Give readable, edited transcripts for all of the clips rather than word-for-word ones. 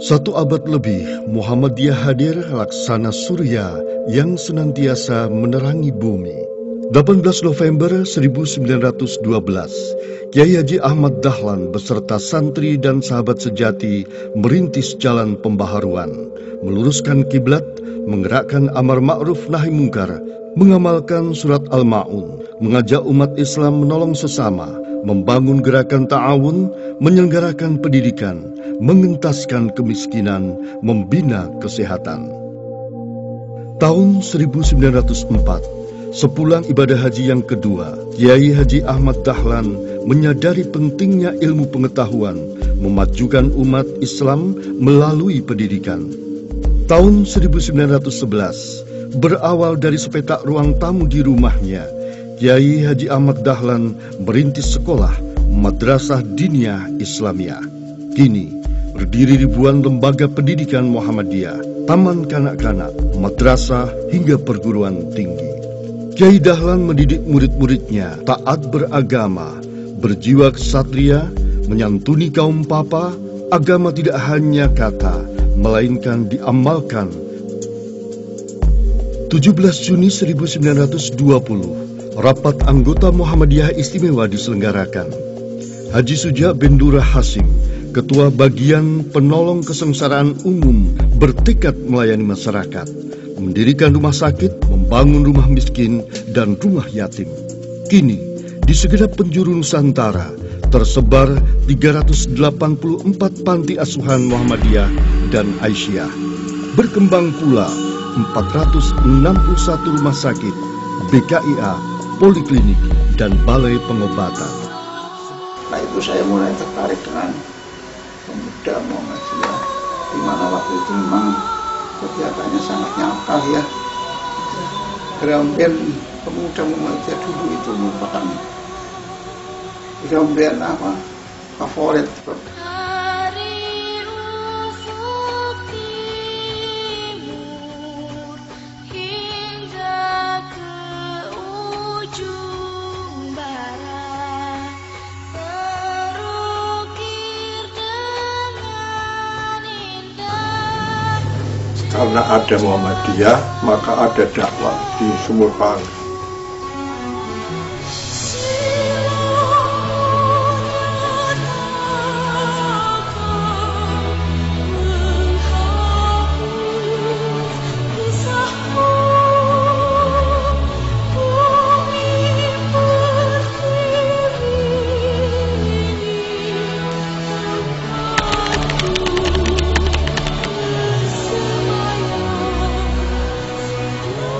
Satu abad lebih, Muhammadiyah hadir laksana surya yang senantiasa menerangi bumi. 18 November 1912, Kiai Haji Ahmad Dahlan beserta santri dan sahabat sejati merintis jalan pembaharuan, meluruskan kiblat, menggerakkan amar ma'ruf nahi mungkar, mengamalkan surat Al-Ma'un, mengajak umat Islam menolong sesama, membangun gerakan ta'awun, menyelenggarakan pendidikan, mengentaskan kemiskinan, membina kesehatan. Tahun 1904, sepulang ibadah haji yang kedua, Kiai Haji Ahmad Dahlan menyadari pentingnya ilmu pengetahuan, memajukan umat Islam melalui pendidikan. Tahun 1911, berawal dari sepetak ruang tamu di rumahnya, Kiai Haji Ahmad Dahlan merintis sekolah Madrasah Diniyah Islamiyah. Kini berdiri ribuan lembaga pendidikan Muhammadiyah, taman kanak-kanak, madrasah hingga perguruan tinggi. Kiai Dahlan mendidik murid-muridnya taat beragama, berjiwa ksatria, menyantuni kaum papa. Agama tidak hanya kata, melainkan diamalkan. 17 Juni 1920, rapat anggota Muhammadiyah istimewa diselenggarakan. Haji Suja bin Durrah Hasim, Ketua Bagian Penolong Kesengsaraan Umum, bertekad melayani masyarakat, mendirikan rumah sakit, membangun rumah miskin, dan rumah yatim. Kini, di segenap penjuru Nusantara, tersebar 384 panti asuhan Muhammadiyah dan Aisyah. Berkembang pula 461 rumah sakit, BKIA, poliklinik, dan balai pengobatan. Nah itu saya mulai tertarik dengan pemuda Muhammadiyah, di mana waktu itu memang kegiatannya sangat nyata ya. Geramben pemuda Muhammadiyah dulu itu merupakan geramben favorit. Karena ada Muhammadiyah, maka ada dakwah di Sumur Parang.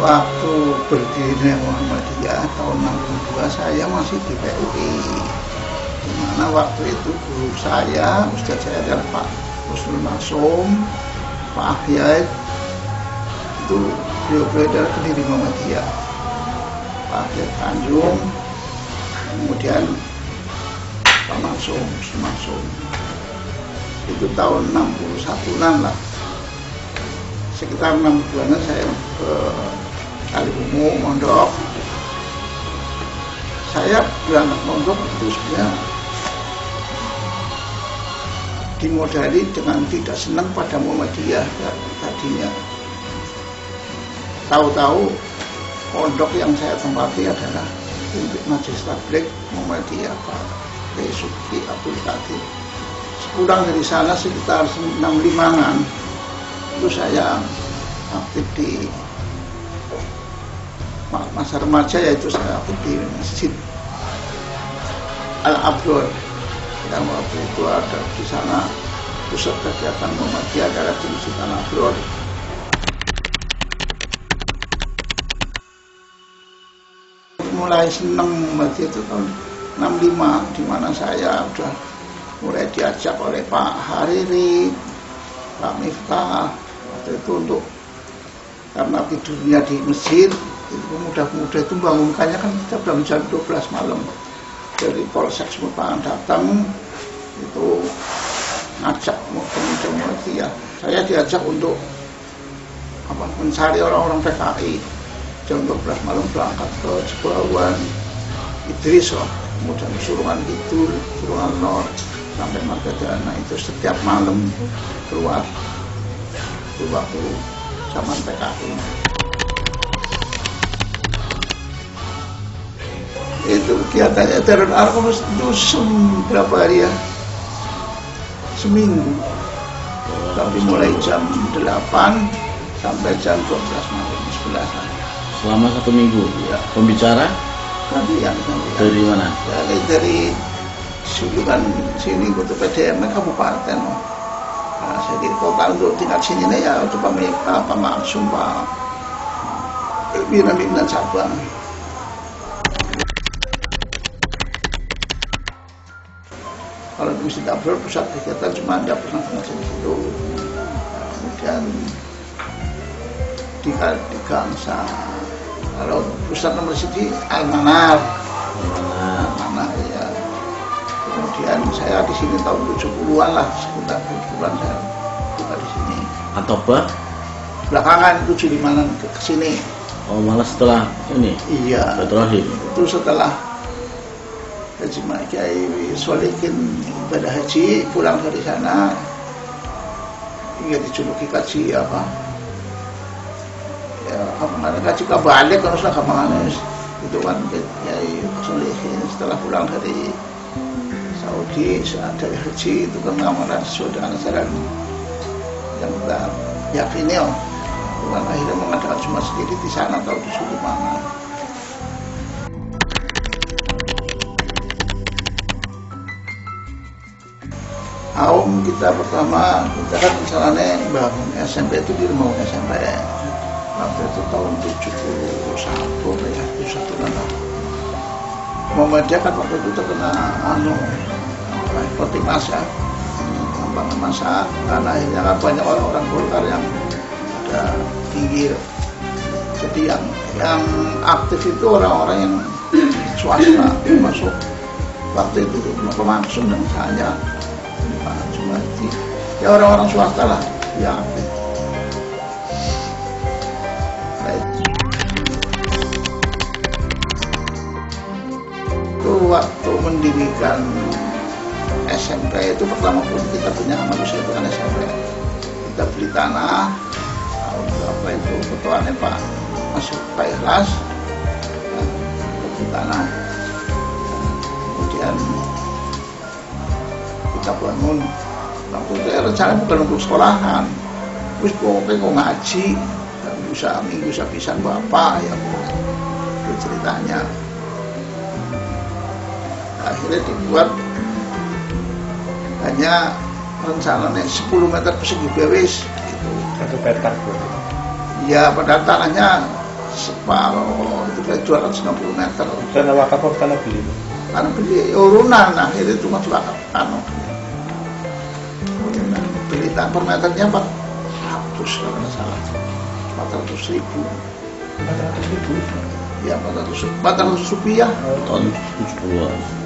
Waktu berdirinya Muhammadiyah tahun 62 saya masih di PUI, di mana waktu itu guru saya, Ustaz saya adalah Pak Husnul Masum, Pak Ahyad, itu beliau adalah pendiri Muhammadiyah, Pak Ahyad Tanjung, kemudian Pak Masum, itu tahun 61-an lah, sekitar 6 bulanan saya ke Kaliungu mondok. Saya berangkat mondok itu sebenarnya dimodali dengan tidak senang pada Muhammadiyah tadinya. Tahu-tahu pondok yang saya tempati adalah untuk Majelis Tabligh Muhammadiyah Pak Subki Abdul Qadir. Sepulang dari sana sekitar 65-an itu saya aktif di masa remaja, yaitu saya aktif di Masjid Al-Abror. Dan waktu itu ada di sana pusat kegiatan Muhammadiyah adalah di Masjid Al-Abror. Mulai senang Muhammadiyah itu tahun 65, di mana saya sudah mulai diajak oleh Pak Hariri, Pak Miftah, waktu itu untuk karena tidurnya di masjid. Itu pemuda-pemuda itu bangunkannya kan kita jam 12 malam dari Polsek Sumur Parang datang, itu ngajak pemuda Muhammadiyah. Saya diajak untuk mencari orang-orang PKI. Jam 12 malam berangkat ke Jebauan, Idris, kemudian Surungan Kidul, Surungan Nor, sampai Margadana itu setiap malam keluar itu waktu zaman PKI. Itu kegiatannya teror arkom dusun berapa hari ya, seminggu, tapi mulai jam 8 sampai jam 12 malam 11. Selama 1 minggu ya. Pembicara kalian dari mana? Ya, dari Sulukan sini ke PDM kabupaten. Nah, jadi kota untuk tingkat sini nih ya coba mereka Pak Sumpah pimpinan cabang. Kalau di Gusti Tabel pusat kegiatan cuma ada pernah di situ. Kemudian di Gangsa. Kalau pusat nomor sini Almanar ya. Kemudian saya di sini tahun 70-an lah, sekitar 70-an saya buka di sini. Atau belakangan 75-an ke sini. Oh, malah setelah ini? Iya. Terakhir. Itu setelah Haji Kiai Solikin ibadah haji pulang dari sana, hingga dijuluki kaji apa? Ya, kemana kaji kabalik kalau sudah kemana itu kan Kiai Solikin setelah pulang dari Saudi dari haji itu kan ngamaran sesuai dengan ajaran yang kita yakini bukan akhirnya mengadakan cuma sendiri di sana atau di suku mana. Aum kita pertama kita kan misalnya bangun SMP itu di rumah SMP waktu itu tahun 71 ya 71 lah. Muhammadiyah kan waktu itu terkena Potimas ya, tambangan massa, karena akhirnya kan banyak orang-orang Golkar yang ada tinggi. Jadi yang aktif itu orang-orang yang swasta, termasuk waktu itu Pak Mansum dan saya, Pak Jumaidi, ya orang-orang swasta lah yang aktif. Waktu mendirikan SMP itu pertama pun kita punya manusia itu kan SMP. Kita beli tanah, tahun berapa itu ketuanya Pak masuk Pak Ikhlas, beli tanah. Kemudian kita bangun. Waktu itu rencana bukan untuk sekolahan, terus pokoknya kok ngaji, bisa minggu sepisan bapak ya itu ceritanya. Akhirnya dibuat hanya rencananya 10 meter persegi bewis gitu. 1 meter ya pada tanahnya separuh itu kayak 260 meter. Tanah wakaf atau tanah beli? Tanah beli urunan, akhirnya itu cuma wakaf tanah urunan. Beli tanah per meternya 400 kalau nggak salah, 400.000. 400.000? Ya 400 rupiah. Tahun 70-an.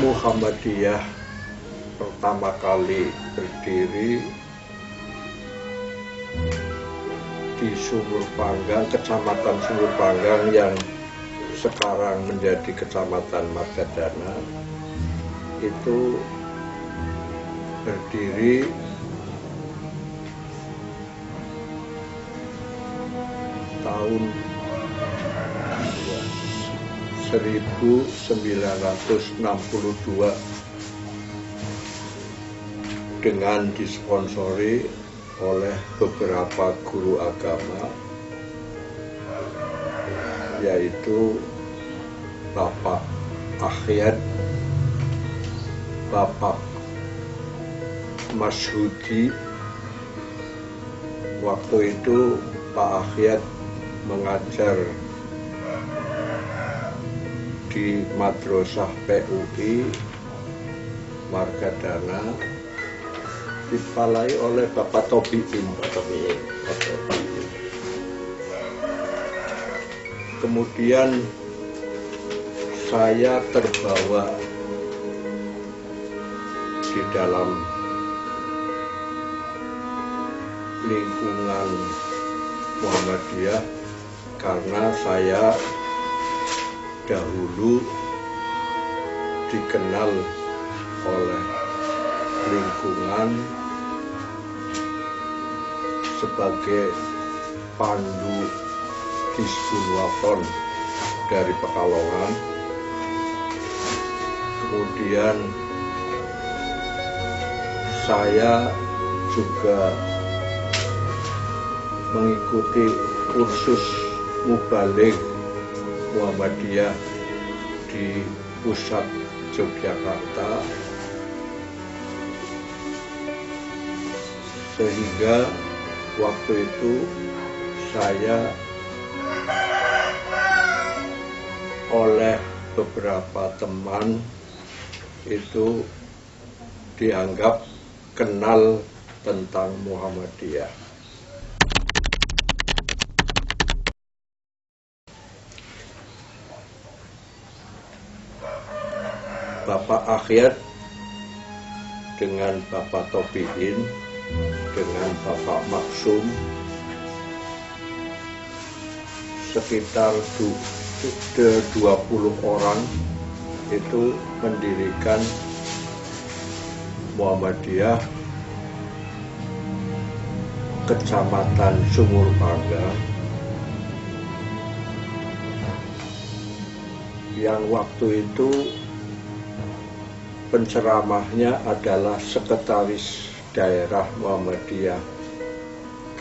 Muhammadiyah pertama kali berdiri di Sumur Panggang, Kecamatan Sumur Panggang yang sekarang menjadi Kecamatan Margadana itu berdiri tahun 1962 dengan disponsori oleh beberapa guru agama, yaitu Bapak Akhyat, Bapak Masyhudi. Waktu itu Pak Akhyat mengajar di Madrasah PUI Margadana, dipalai oleh Bapak Tobiin. Kemudian saya terbawa di dalam lingkungan Muhammadiyah karena saya dahulu dikenal oleh lingkungan sebagai pandu Hizbul Wathon dari Pekalongan. Kemudian saya juga mengikuti kursus Mubaligh Muhammadiyah di pusat Yogyakarta, sehingga waktu itu saya oleh beberapa teman itu dianggap kenal tentang Muhammadiyah. Bapak Akhyat dengan Bapak Tobiin, dengan Bapak Maksum, sekitar 20 orang itu mendirikan Muhammadiyah Kecamatan Sumur Bangga, yang waktu itu penceramahnya adalah Sekretaris Daerah Muhammadiyah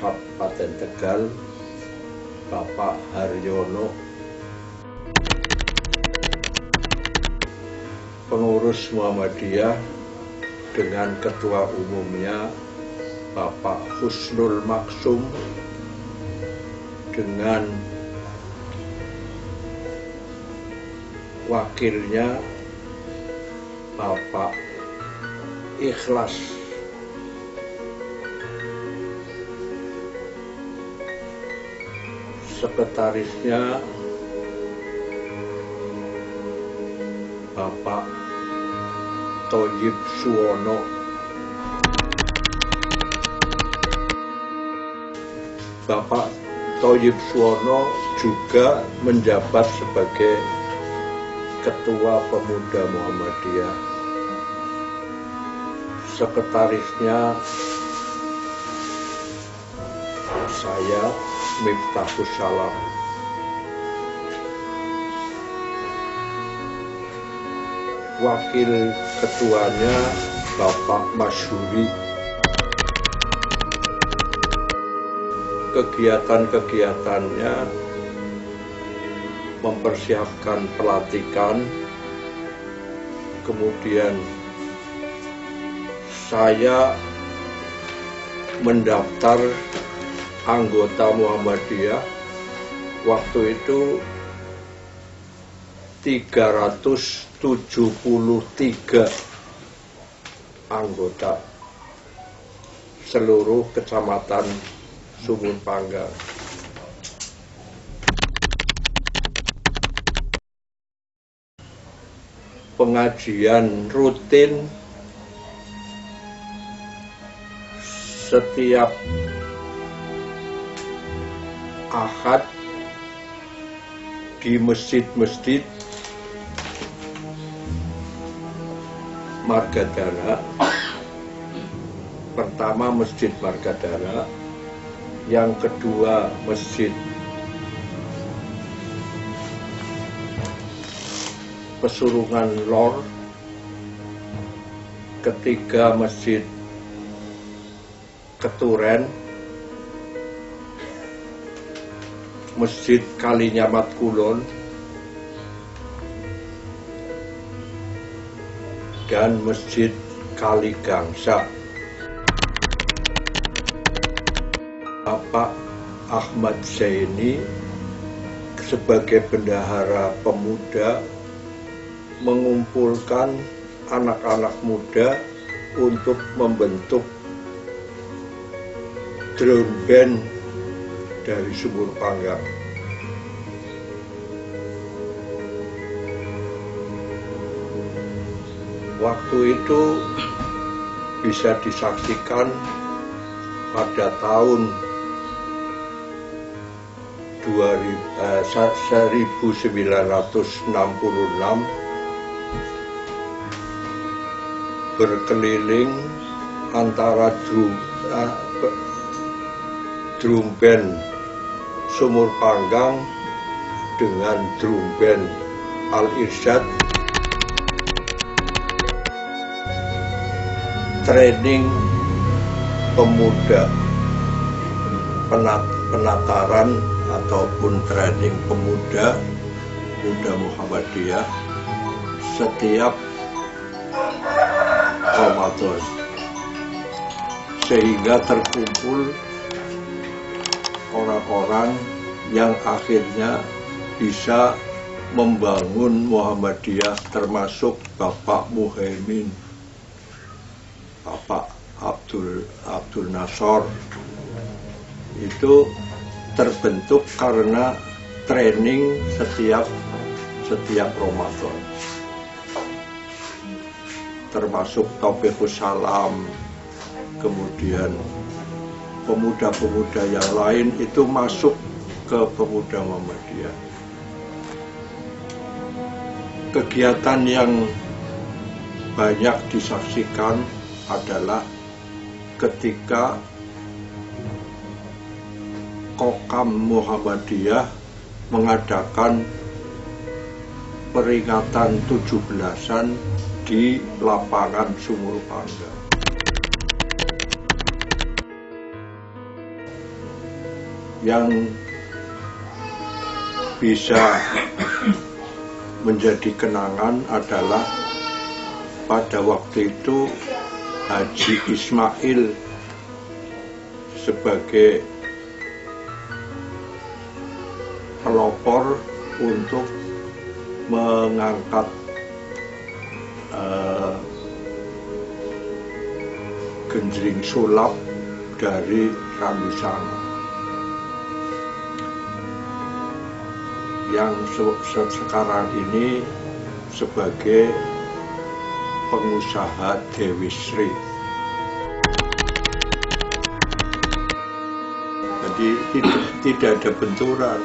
Kabupaten Tegal, Bapak Haryono, pengurus Muhammadiyah dengan ketua umumnya Bapak Husnul Maksum, dengan wakilnya Bapak Ikhlas, sekretarisnya Bapak Thoyib Suwono, Bapak Thoyib Suwono juga menjabat sebagai Ketua Pemuda Muhammadiyah. Sekretarisnya saya, Miftahus Salam. Wakil ketuanya Bapak Masyhuri. Kegiatan-kegiatannya mempersiapkan pelatihan, kemudian saya mendaftar anggota Muhammadiyah. Waktu itu 373 anggota seluruh Kecamatan Sumur Bangga. Pengajian rutin setiap Ahad di masjid-masjid Margadana. Pertama Masjid Margadana, yang kedua Masjid Pesurungan Lor, ketiga Masjid Keturen, Masjid Kalinyamat Kulon, dan Masjid Kaligangsa. Bapak Ahmad Zaini sebagai bendahara pemuda mengumpulkan anak-anak muda untuk membentuk drum band dari Sumur Panggang. Waktu itu bisa disaksikan pada tahun 1966 berkeliling antara drum band Sumur Panggang dengan drum band Al-Irsyad, training pemuda, penataran ataupun training pemuda Muhammadiyah setiap Ramadan, sehingga terkumpul orang-orang yang akhirnya bisa membangun Muhammadiyah, termasuk Bapak Muhaimin, Bapak Abdul Nasor. Itu terbentuk karena training setiap Ramadan, termasuk Taufikus Salam, kemudian pemuda-pemuda yang lain itu masuk ke pemuda Muhammadiyah. Kegiatan yang banyak disaksikan adalah ketika Kokam Muhammadiyah mengadakan peringatan 17-an di lapangan Sumur Panggang. Yang bisa menjadi kenangan adalah pada waktu itu Haji Ismail sebagai pelopor untuk mengangkat genjring sulap dari Randusana yang sekarang ini sebagai pengusaha Dewi Sri. Jadi tidak ada benturan,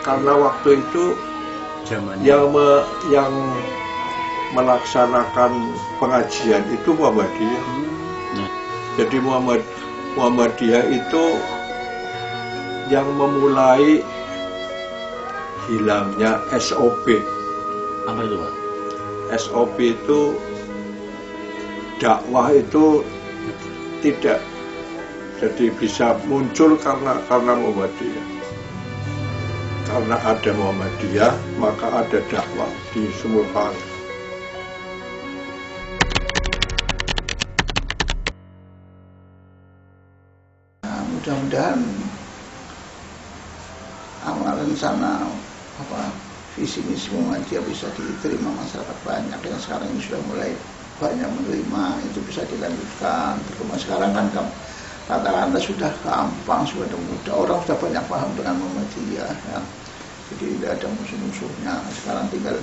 karena waktu itu yang melaksanakan pengajian itu Muhammadiyah. Jadi Muhammadiyah itu yang memulai hilangnya SOP. Apa itu, Pak? SOP itu dakwah itu tidak jadi bisa muncul karena Muhammadiyah. Karena ada Muhammadiyah, maka ada dakwah di Sumur Panggang. Nah, mudah-mudahan amal rencana visi misi Muhammadiyah bisa diterima masyarakat banyak, yang sekarang ini sudah mulai banyak menerima, itu bisa dilanjutkan. Terutama sekarang kan katakanlah sudah gampang, sudah mudah, orang sudah banyak paham dengan Muhammadiyah, ya. Jadi tidak ada musuh-musuhnya. Sekarang tinggal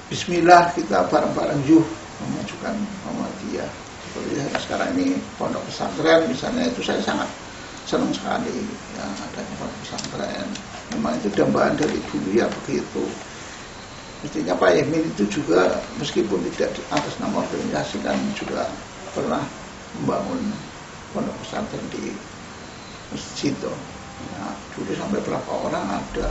Bismillah, kita bareng-bareng memajukan Muhammadiyah. Seperti sekarang ini pondok pesantren misalnya, itu saya sangat senang sekali ya adanya pondok pesantren. memang itu dambaan dari dulu ya begitu. Mestinya Pak Yamin itu juga meskipun tidak di atas nama organisasi kan juga pernah membangun pondok pesantren di masjid tuh. Nah, dulu sampai berapa orang ada.